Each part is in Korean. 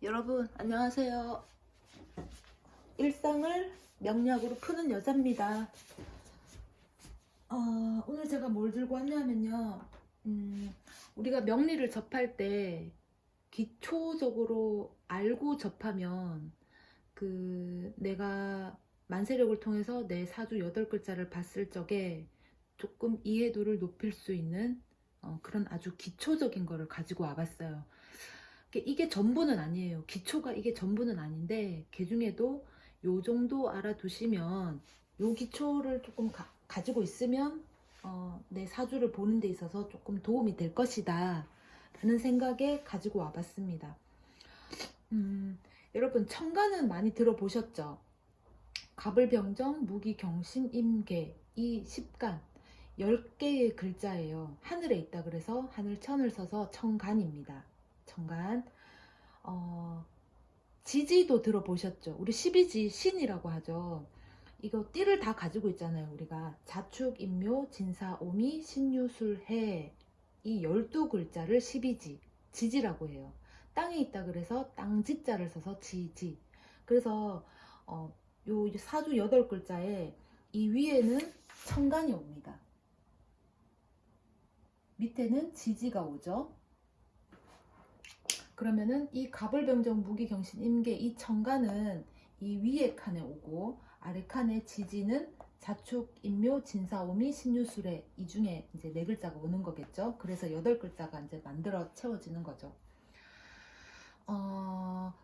여러분 안녕하세요. 일상을 명략으로 푸는 여자입니다. 오늘 제가 뭘 들고 왔냐면요. 우리가 명리를 접할 때 기초적으로 알고 접하면 내가 만세력을 통해서 내 사주 8글자를 봤을 적에 조금 이해도를 높일 수 있는 그런 아주 기초적인 거를 가지고 와봤어요. 이게 전부는 아니에요. 기초가 이게 전부는 아닌데 그 중에도 요 정도 알아두시면 요 기초를 조금 가지고 있으면 내 사주를 보는 데 있어서 조금 도움이 될 것이다 라는 생각에 가지고 와봤습니다. 여러분 천간은 많이 들어보셨죠? 갑을병정, 무기경신, 임계 이 10간 10개의 글자예요. 하늘에 있다 그래서 하늘천을 써서 천간입니다. 천간. 지지도 들어보셨죠? 우리 12지 신이라고 하죠. 이거 띠를 다 가지고 있잖아요. 우리가 자축, 인묘, 진사, 오미, 신유술, 해 이 12글자를 12지, 지지라고 해요. 땅에 있다 그래서 땅지자를 써서 지지. 그래서 요 사주 8글자에 이 위에는 천간이 옵니다. 밑에는 지지가 오죠. 그러면은 이 갑을병정, 무기경신, 임계 이 천간은 이 위에 칸에 오고 아래 칸에 지지는 자축, 인묘, 진사, 오미, 신유술에 이 중에 이제 4글자가 오는 거겠죠. 그래서 8글자가 이제 만들어 채워지는 거죠.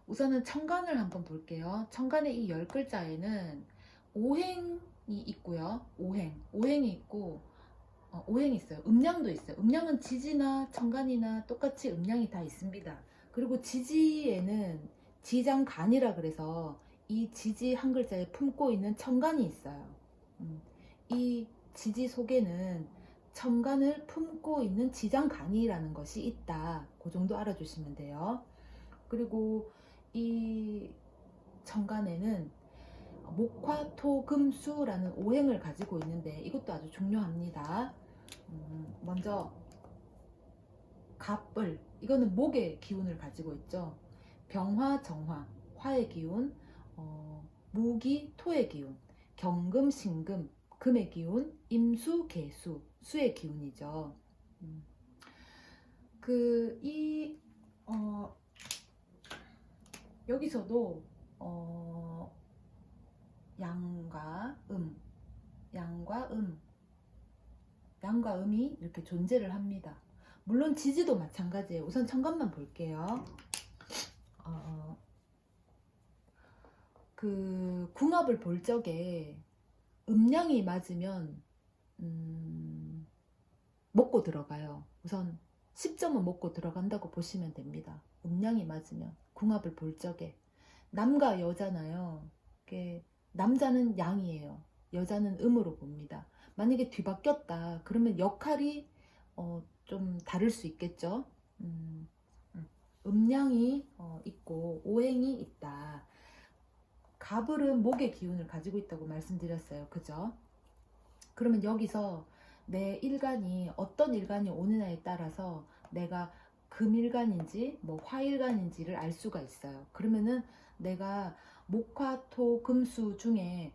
우선은 천간을 한번 볼게요. 천간의 이 10글자에는 오행이 있고요. 오행이 있고 오행이 있어요. 음양도 있어요. 음양은 지지나 천간이나 똑같이 음양이 다 있습니다. 그리고 지지에는 지장간이라 그래서 이 지지 한 글자에 품고 있는 천간이 있어요. 이 지지 속에는 천간을 품고 있는 지장간이라는 것이 있다. 그 정도 알아주시면 돼요. 그리고 이 천간에는 목화토금수라는 오행을 가지고 있는데 이것도 아주 중요합니다. 먼저 갑을, 이거는 목의 기운을 가지고 있죠. 병화, 정화, 화의 기운, 무기, 토의 기운, 경금, 신금, 금의 기운, 임수, 개수, 수의 기운이죠. 여기서도 양과 양과 음이 이렇게 존재를 합니다. 물론 지지도 마찬가지예요. 우선 천간만 볼게요. 궁합을 볼 적에 음양이 맞으면 먹고 들어가요. 우선 10점은 먹고 들어간다고 보시면 됩니다. 음양이 맞으면 궁합을 볼 적에. 남과 여자나요. 남자는 양이에요. 여자는 음으로 봅니다. 만약에 뒤바뀌었다 그러면 역할이 좀 다를 수 있겠죠. 음양이 있고 오행이 있다. 갑을은 목의 기운을 가지고 있다고 말씀드렸어요. 그죠? 그러면 여기서 내 일간이 어떤 일간이 오느냐에 따라서 내가 금일간인지 뭐 화일간인지를 알 수가 있어요. 그러면은 내가 목화토 금수 중에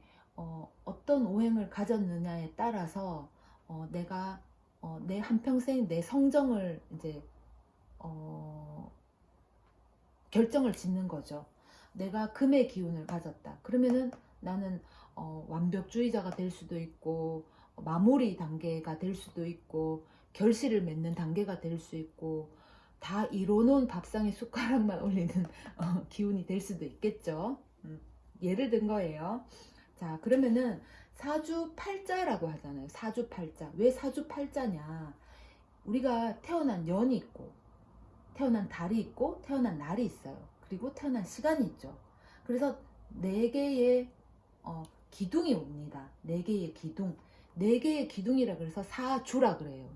어떤 오행을 가졌느냐에 따라서 내가 내 한평생 내 성정을 이제 결정을 짓는 거죠. 내가 금의 기운을 가졌다. 그러면은 나는 완벽주의자가 될 수도 있고 마무리 단계가 될 수도 있고 결실을 맺는 단계가 될 수 있고 다 이뤄놓은 밥상에 숟가락만 올리는 기운이 될 수도 있겠죠. 예를 든 거예요. 자, 그러면은 사주팔자라고 하잖아요. 사주팔자. 왜 사주팔자냐? 우리가 태어난 년이 있고 태어난 달이 있고 태어난 날이 있어요. 그리고 태어난 시간이 있죠. 그래서 4개의 기둥이 옵니다. 4개의 기둥. 4개의 기둥이라 그래서 사주라 그래요.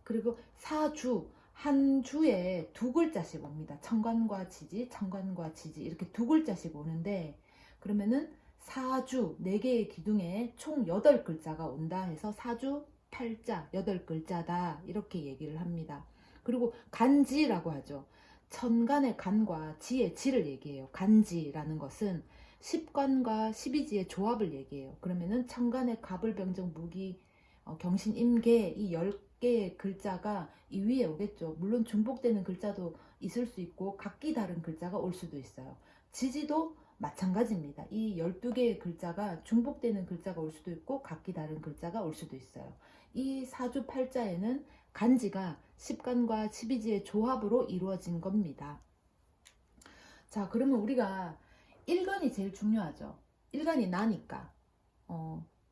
그리고 사주, 한 주에 2글자씩 옵니다. 천간과 지지, 천간과 지지 이렇게 2글자씩 오는데 그러면은 사주 4개의 기둥에 총 8글자가 온다 해서 사주 8자 8글자다 이렇게 얘기를 합니다. 그리고 간지라고 하죠. 천간의 간과 지의 지를 얘기해요. 간지라는 것은 10간과 12지의 조합을 얘기해요. 그러면은 천간의 갑을 병정 무기 경신 임계 이 10개의 글자가 이 위에 오겠죠. 물론 중복되는 글자도 있을 수 있고 각기 다른 글자가 올 수도 있어요. 지지도 마찬가지입니다. 이 12개의 글자가 중복되는 글자가 올 수도 있고 각기 다른 글자가 올 수도 있어요. 이 사주팔자에는 간지가 10간과 12지의 조합으로 이루어진 겁니다. 자, 그러면 우리가 일간이 제일 중요하죠. 일간이 나니까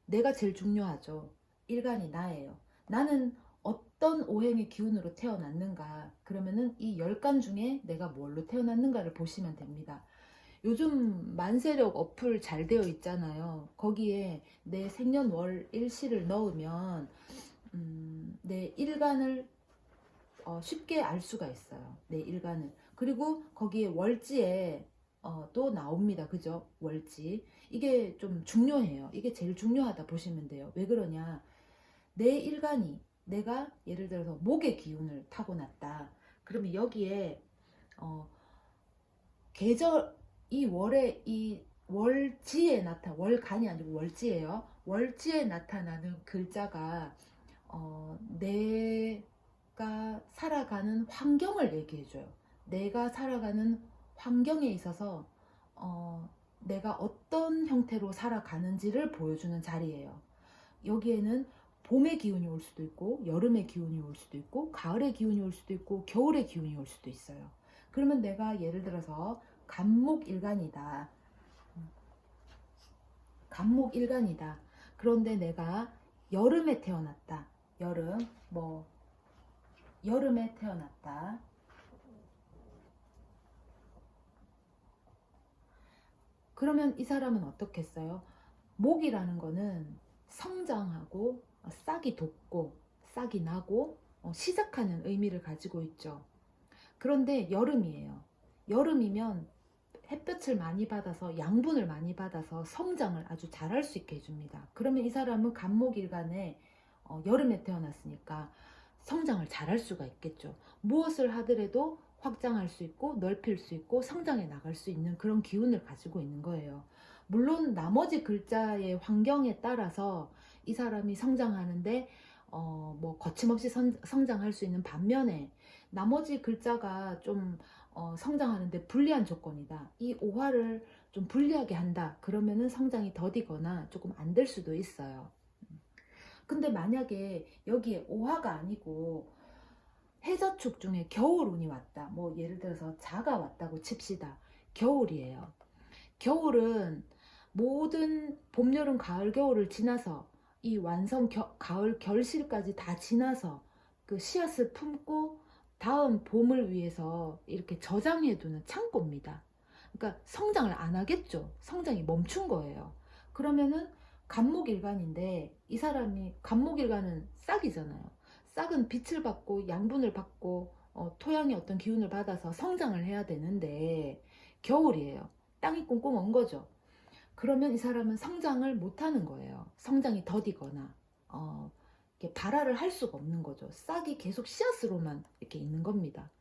내가 제일 중요하죠. 일간이 나예요. 나는 어떤 오행의 기운으로 태어났는가, 그러면은 이 10간 중에 내가 뭘로 태어났는가를 보시면 됩니다. 요즘 만세력 어플 잘 되어 있잖아요. 거기에 내 생년월 일시를 넣으면 내 일간을 쉽게 알 수가 있어요. 내 일간을. 그리고 거기에 월지에 또 나옵니다. 그죠? 월지. 이게 좀 중요해요. 이게 제일 중요하다 보시면 돼요. 왜 그러냐? 내 일간이, 내가 예를 들어서 목의 기운을 타고났다. 그러면 여기에 계절, 이 월에, 이 월지에 월간이 아니고 월지예요. 월지에 나타나는 글자가 내가 살아가는 환경을 얘기해줘요. 내가 살아가는 환경에 있어서 내가 어떤 형태로 살아가는지를 보여주는 자리예요. 여기에는 봄의 기운이 올 수도 있고, 여름의 기운이 올 수도 있고, 가을의 기운이 올 수도 있고, 겨울의 기운이 올 수도 있어요. 그러면 내가 예를 들어서 간목일간이다. 간목일간이다. 그런데 내가 여름에 태어났다. 여름에 태어났다. 그러면 이 사람은 어떻겠어요? 목이라는 거는 성장하고 싹이 돋고 싹이 나고 시작하는 의미를 가지고 있죠. 그런데 여름이에요. 여름이면 햇볕을 많이 받아서 양분을 많이 받아서 성장을 아주 잘할 수 있게 해줍니다. 그러면 이 사람은 간목일간에 여름에 태어났으니까 성장을 잘할 수가 있겠죠. 무엇을 하더라도 확장할 수 있고 넓힐 수 있고 성장해 나갈 수 있는 그런 기운을 가지고 있는 거예요. 물론 나머지 글자의 환경에 따라서 이 사람이 성장하는데 뭐 거침없이 성장할 수 있는 반면에 나머지 글자가 좀 성장하는데 불리한 조건이다. 이 오화를 좀 불리하게 한다. 그러면은 성장이 더디거나 조금 안 될 수도 있어요. 근데 만약에 여기에 오화가 아니고 해저축 중에 겨울운이 왔다. 뭐 예를 들어서 자가 왔다고 칩시다. 겨울이에요. 겨울은 모든 봄, 여름, 가을, 겨울을 지나서 이 가을 결실까지 다 지나서 그 씨앗을 품고 다음 봄을 위해서 이렇게 저장해두는 창고입니다. 그러니까 성장을 안 하겠죠. 성장이 멈춘 거예요. 그러면은 간목일간인데 이 사람이 간목일간은 싹이잖아요. 싹은 빛을 받고 양분을 받고 토양의 어떤 기운을 받아서 성장을 해야 되는데 겨울이에요. 땅이 꽁꽁 언 거죠. 그러면 이 사람은 성장을 못 하는 거예요. 성장이 더디거나 이렇게 발화를 할 수가 없는 거죠. 싹이 계속 씨앗으로만 이렇게 있는 겁니다.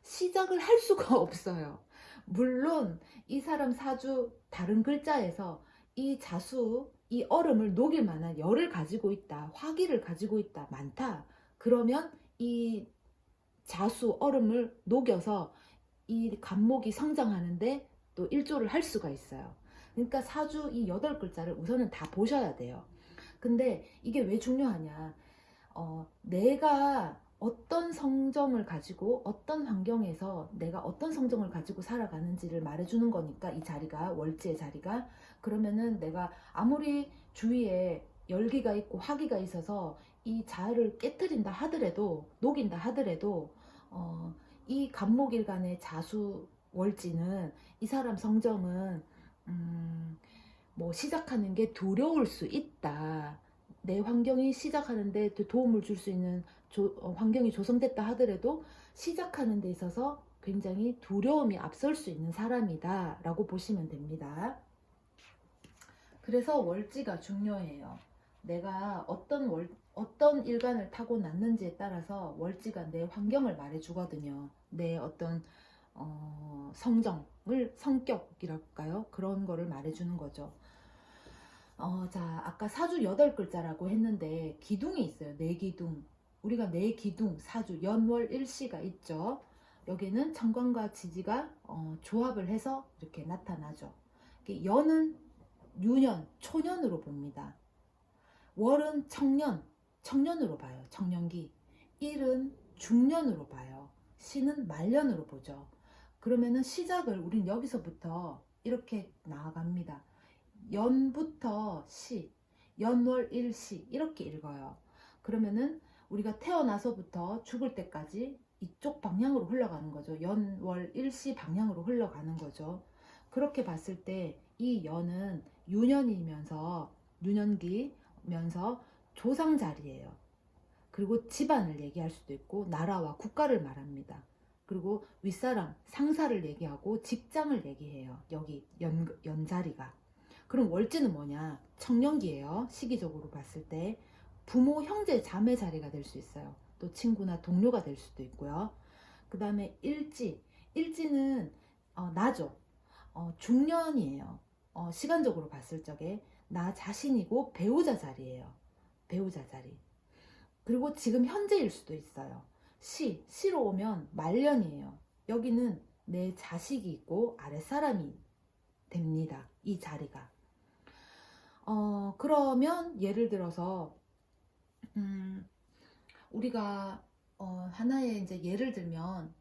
시작을 할 수가 없어요. 물론 이 사람 사주 다른 글자에서 이 자수, 이 얼음을 녹일 만한 열을 가지고 있다, 화기를 가지고 있다, 많다. 그러면 이 자수, 얼음을 녹여서 이 간목이 성장하는데 또 일조를 할 수가 있어요. 그러니까 사주 이 8글자를 우선은 다 보셔야 돼요. 근데 이게 왜 중요하냐? 내가 어떤 성정을 가지고 어떤 환경에서 내가 어떤 성정을 가지고 살아가는지를 말해주는 거니까 이 자리가 월지의 자리가 그러면은 내가 아무리 주위에 열기가 있고 화기가 있어서 이 자를 깨뜨린다 하더라도 녹인다 하더라도 이 간목일간의 자수 월지는 이 사람 성정은 뭐 시작하는 게 두려울 수 있다. 내 환경이 시작하는데 도움을 줄 수 있는 환경이 조성됐다 하더라도 시작하는 데 있어서 굉장히 두려움이 앞설 수 있는 사람이다 라고 보시면 됩니다. 그래서 월지가 중요해요. 내가 어떤 일간을 타고 났는지에 따라서 월지가 내 환경을 말해 주거든요. 내 어떤 성정을 성격이랄까요? 그런 거를 말해주는 거죠. 자, 아까 사주 8글자라고 했는데 기둥이 있어요. 내기둥. 우리가 내기둥, 사주, 연월 일시가 있죠. 여기는 천간과 지지가 조합을 해서 이렇게 나타나죠. 연은 유년, 초년으로 봅니다. 월은 청년, 청년으로 봐요. 청년기. 일은 중년으로 봐요. 시는 말년으로 보죠. 그러면은 시작을 우린 여기서부터 이렇게 나아갑니다. 연부터 시, 연월 일시 이렇게 읽어요. 그러면은 우리가 태어나서부터 죽을 때까지 이쪽 방향으로 흘러가는 거죠. 연월 일시 방향으로 흘러가는 거죠. 그렇게 봤을 때 이 연은 유년이면서 유년기면서 조상 자리예요. 그리고 집안을 얘기할 수도 있고 나라와 국가를 말합니다. 그리고 윗사람, 상사를 얘기하고 직장을 얘기해요. 여기 연자리가. 그럼 월지는 뭐냐? 청년기예요. 시기적으로 봤을 때 부모, 형제, 자매 자리가 될 수 있어요. 또 친구나 동료가 될 수도 있고요. 그 다음에 일지는 나죠. 중년이에요. 시간적으로 봤을 적에 나 자신이고 배우자 자리예요. 배우자 자리. 그리고 지금 현재일 수도 있어요. 시로 오면 말년이에요. 여기는 내 자식이 있고 아랫사람이 됩니다. 이 자리가. 그러면 예를 들어서 우리가 하나의 이제 예를 들면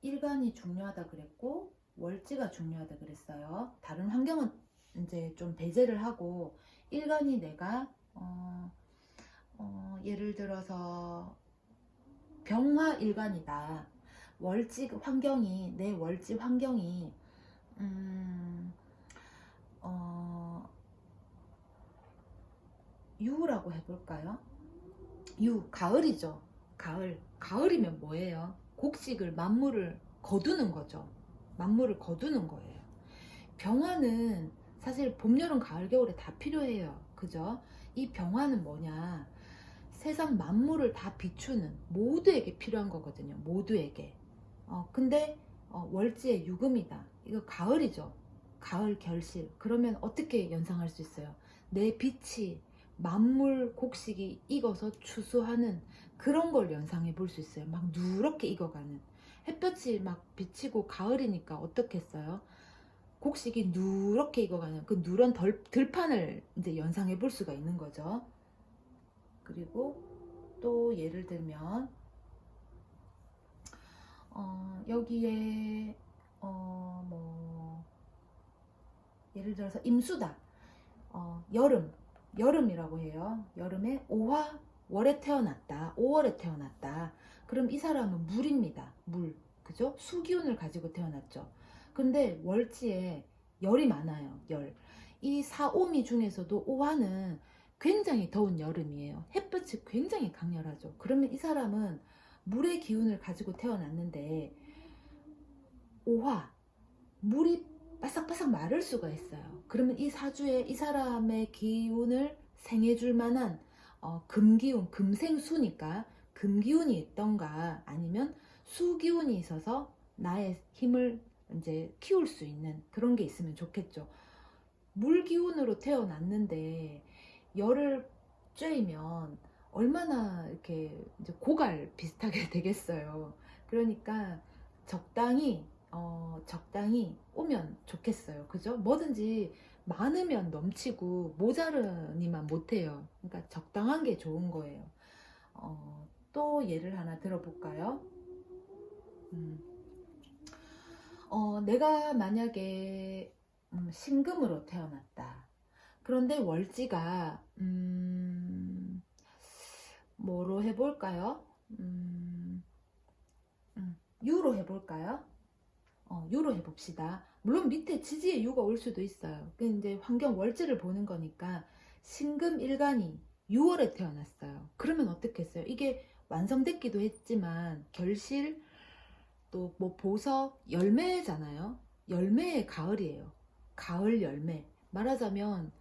일간이 중요하다 그랬고 월지가 중요하다 그랬어요. 다른 환경은 이제 좀 배제를 하고 일간이 내가 예를 들어서 병화일간이다. 월지 환경이 내 월지 환경이 유라고 해볼까요? 가을이죠. 가을이면 뭐예요? 곡식을 만물을 거두는 거죠. 만물을 거두는 거예요. 병화는 사실 봄, 여름, 가을, 겨울에 다 필요해요. 그죠? 이 병화는 뭐냐? 세상 만물을 다 비추는 모두에게 필요한 거거든요. 모두에게. 근데 월지의 유금이다. 이거 가을이죠. 가을 결실. 그러면 어떻게 연상할 수 있어요? 내 빛이 만물 곡식이 익어서 추수하는 그런 걸 연상해 볼 수 있어요. 막 누렇게 익어가는 햇볕이 막 비치고 가을이니까 어떻겠어요? 곡식이 누렇게 익어가는 그 누런 들판을 이제 연상해 볼 수가 있는 거죠. 그리고 또 예를 들면 여기에 뭐 예를 들어서 임수다. 여름이라고 해요. 여름에 5화월에 태어났다. 5월에 태어났다. 그럼 이 사람은 물입니다. 물. 그죠? 수기운을 가지고 태어났죠. 근데 월지에 열이 많아요. 열. 이 사오미 중에서도 5화는 굉장히 더운 여름이에요. 햇볕이 굉장히 강렬하죠. 그러면 이 사람은 물의 기운을 가지고 태어났는데 5화 물이 바싹바싹 마를 수가 있어요. 그러면 이 사주에 이 사람의 기운을 생해줄 만한 금기운, 금생수니까 금기운이 있던가 아니면 수기운이 있어서 나의 힘을 이제 키울 수 있는 그런 게 있으면 좋겠죠. 물기운으로 태어났는데 열을 쬐면 얼마나 이렇게 이제 고갈 비슷하게 되겠어요. 그러니까 적당히 오면 좋겠어요. 그죠? 뭐든지 많으면 넘치고 모자르니만 못해요. 그러니까 적당한 게 좋은 거예요. 또 예를 하나 들어볼까요? 내가 만약에 신금으로 태어났다. 그런데 월지가 뭐로 해볼까요? 유로 해볼까요? 유로 해봅시다. 물론 밑에 지지에 유가 올 수도 있어요. 근데 이제 환경 월지를 보는 거니까 신금 일간이 6월에 태어났어요. 그러면 어떻겠어요? 이게 완성됐기도 했지만 결실 또 뭐 보석 열매잖아요. 열매의 가을이에요. 가을 열매. 말하자면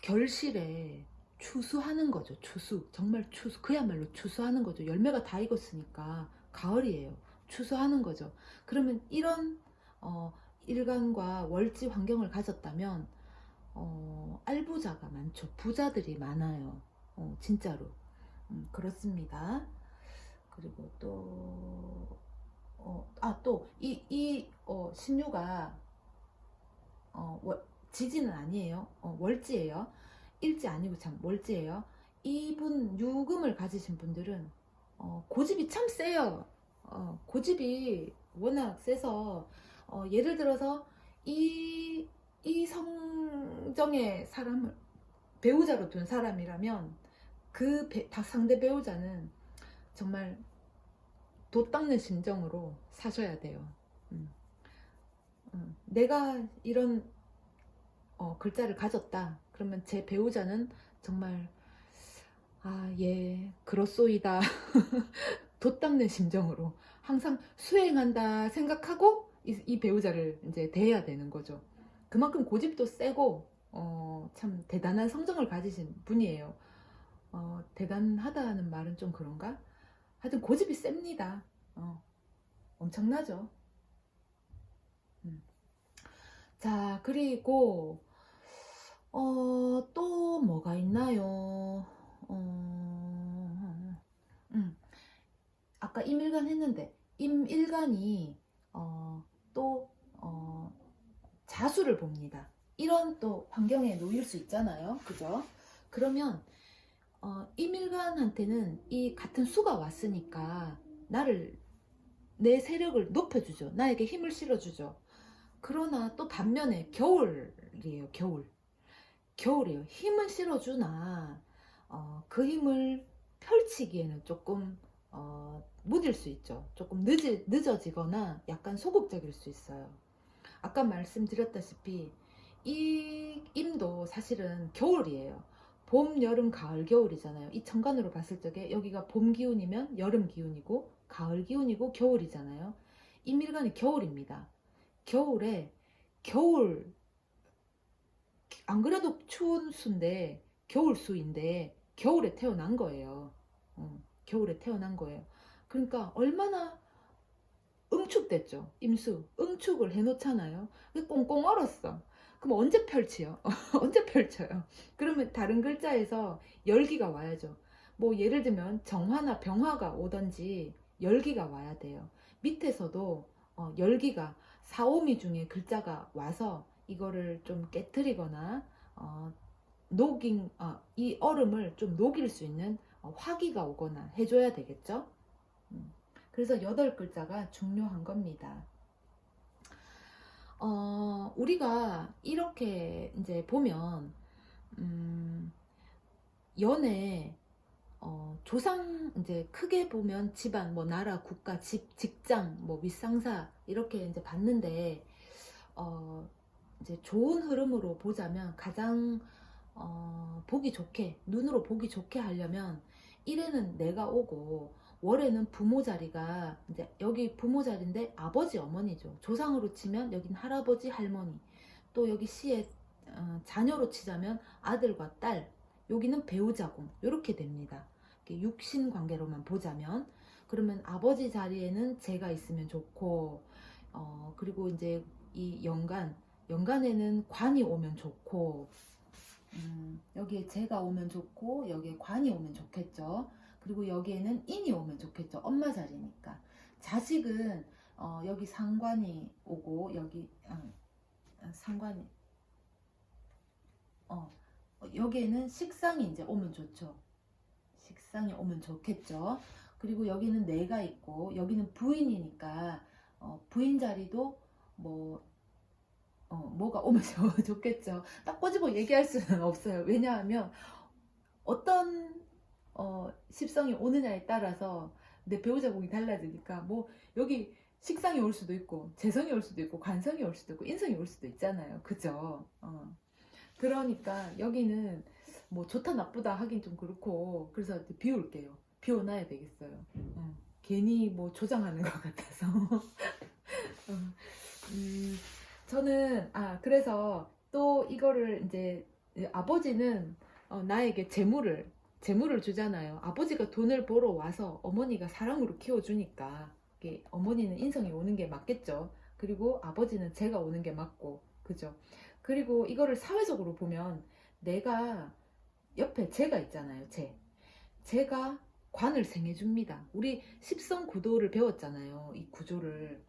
결실에 추수하는 거죠. 추수. 정말 추수. 그야말로 추수하는 거죠. 열매가 다 익었으니까 가을이에요. 추수하는 거죠. 그러면 이런 일간과 월지 환경을 가졌다면 알부자가 많죠. 부자들이 많아요. 진짜로. 그렇습니다. 그리고 또 신유가 지지는 아니에요. 월지예요. 일지 아니고 참 월지예요. 이분 유금을 가지신 분들은 고집이 참 세요. 고집이 워낙 세서 예를 들어서 이 성정의 사람을 배우자로 둔 사람이라면 그 상대 배우자는 정말 돛 닦는 심정으로 사셔야 돼요. 내가 이런 글자를 가졌다. 그러면 제 배우자는 정말 그렇소이다. 돛 닦는 심정으로 항상 수행한다 생각하고 이 배우자를 이제 대해야 되는 거죠. 그만큼 고집도 세고 참 대단한 성정을 가지신 분이에요. 대단하다는 말은 좀 그런가? 하여튼 고집이 셉니다. 엄청나죠. 자, 그리고 또 뭐가 있나요? 아까 임일간 했는데 임일간이 또 자수를 봅니다. 이런 또 환경에 놓일 수 있잖아요. 그죠? 그러면 임일간한테는 이 같은 수가 왔으니까 내 세력을 높여주죠. 나에게 힘을 실어주죠. 그러나 또 반면에 겨울이에요. 겨울이에요. 힘을 실어주나 그 힘을 펼치기에는 조금 무딜 수 있죠. 조금 늦어지거나 약간 소극적일 수 있어요. 아까 말씀드렸다시피 이 임도 사실은 겨울이에요. 봄, 여름, 가을, 겨울이잖아요. 이 천간으로 봤을 적에 여기가 봄 기운이면 여름 기운이고 가을 기운이고 겨울이잖아요. 임일간이 겨울입니다. 겨울 안 그래도 추운 수인데 겨울 수인데 겨울에 태어난 거예요. 겨울에 태어난 거예요. 그러니까 얼마나 응축됐죠. 임수 응축을 해놓잖아요. 꽁꽁 얼었어. 그럼 언제 펼치요? 언제 펼쳐요? 그러면 다른 글자에서 열기가 와야죠. 뭐 예를 들면 정화나 병화가 오던지 열기가 와야 돼요. 밑에서도 열기가 사오미 중에 글자가 와서 이거를 좀 깨뜨리거나 이 얼음을 좀 녹일 수 있는 화기가 오거나 해줘야 되겠죠. 그래서 8글자가 중요한 겁니다. 우리가 이렇게 이제 보면 연애 조상 이제 크게 보면 집안 뭐 나라 국가 직장 뭐 윗상사 이렇게 이제 봤는데 이제 좋은 흐름으로 보자면 가장 보기 좋게 눈으로 보기 좋게 하려면 1에는 내가 오고 월에는 부모 자리가 이제 여기 부모 자리인데 아버지 어머니죠. 조상으로 치면 여긴 할아버지 할머니, 또 여기 시에 자녀로 치자면 아들과 딸, 여기는 배우자공 이렇게 됩니다. 이렇게 육신 관계로만 보자면 그러면 아버지 자리에는 제가 있으면 좋고 그리고 이제 이 연간에는 관이 오면 좋고 여기에 제가 오면 좋고 여기에 관이 오면 좋겠죠. 그리고 여기에는 인이 오면 좋겠죠. 엄마 자리니까. 자식은 여기 상관이 오고 여기 상관이 여기에는 식상이 이제 오면 좋죠. 식상이 오면 좋겠죠. 그리고 여기는 내가 있고 여기는 부인이니까 부인 자리도 뭐가 오면 좋겠죠. 딱 꼬집어 얘기할 수는 없어요. 왜냐하면 어떤 십성이 오느냐에 따라서 내 배우자 공이 달라지니까 뭐 여기 식상이 올 수도 있고 재성이 올 수도 있고 관성이 올 수도 있고 인성이 올 수도 있잖아요. 그죠? 그러니까 여기는 뭐 좋다 나쁘다 하긴 좀 그렇고 그래서 비울게요. 비워놔야 되겠어요. 괜히 뭐 조장하는 것 같아서. 저는 그래서 또 이거를 이제 아버지는 나에게 재물을 주잖아요. 아버지가 돈을 벌어 와서 어머니가 사랑으로 키워주니까 이게 어머니는 인성이 오는 게 맞겠죠. 그리고 아버지는 재가 오는 게 맞고, 그죠? 그리고 이거를 사회적으로 보면 내가 옆에 재가 있잖아요. 재가 관을 생해줍니다. 우리 십성 구도를 배웠잖아요. 이 구조를.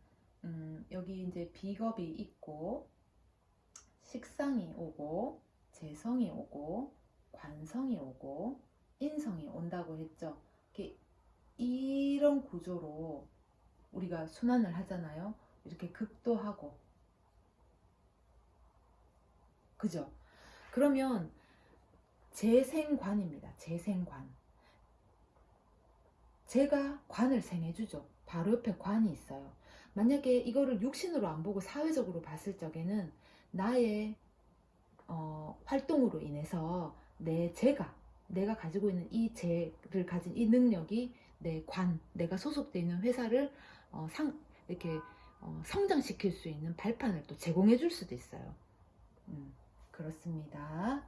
여기 이제 비겁이 있고, 식상이 오고, 재성이 오고, 관성이 오고, 인성이 온다고 했죠. 이런 구조로 우리가 순환을 하잖아요. 이렇게 극도 하고, 그죠? 그러면 재생관입니다. 재생관. 제가 관을 생해주죠. 바로 옆에 관이 있어요. 만약에 이거를 육신으로 안 보고 사회적으로 봤을 적에는 나의 활동으로 인해서 내가 가지고 있는 이 재를 가진 이 능력이 내가 소속되어 있는 회사를 이렇게 성장시킬 수 있는 발판을 또 제공해 줄 수도 있어요. 그렇습니다.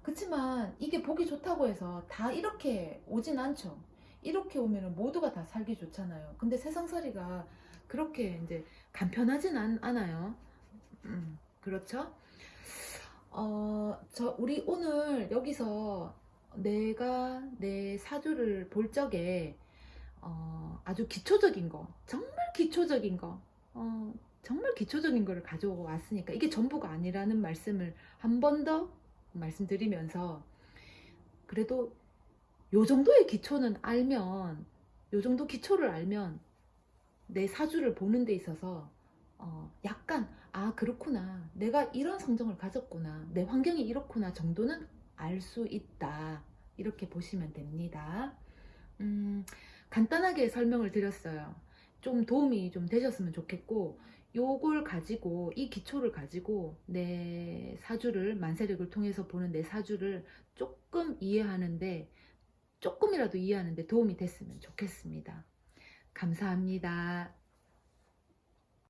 그치만 이게 보기 좋다고 해서 다 이렇게 오진 않죠. 이렇게 오면 모두가 다 살기 좋잖아요. 근데 세상살이가 그렇게 이제 간편하진 않아요. 그렇죠? 우리 오늘 여기서 내가 내 사주를 볼 적에 아주 기초적인 거, 정말 기초적인 거를 가져왔으니까 이게 전부가 아니라는 말씀을 한 번 더 말씀드리면서, 그래도 요 정도의 기초는 알면, 요 정도 기초를 알면 내 사주를 보는 데 있어서 약간 그렇구나, 내가 이런 성정을 가졌구나, 내 환경이 이렇구나 정도는 알 수 있다, 이렇게 보시면 됩니다. 간단하게 설명을 드렸어요. 좀 도움이 좀 되셨으면 좋겠고, 요걸 가지고, 이 기초를 가지고 내 사주를, 만세력을 통해서 보는 내 사주를 조금이라도 이해하는데 도움이 됐으면 좋겠습니다. 감사합니다.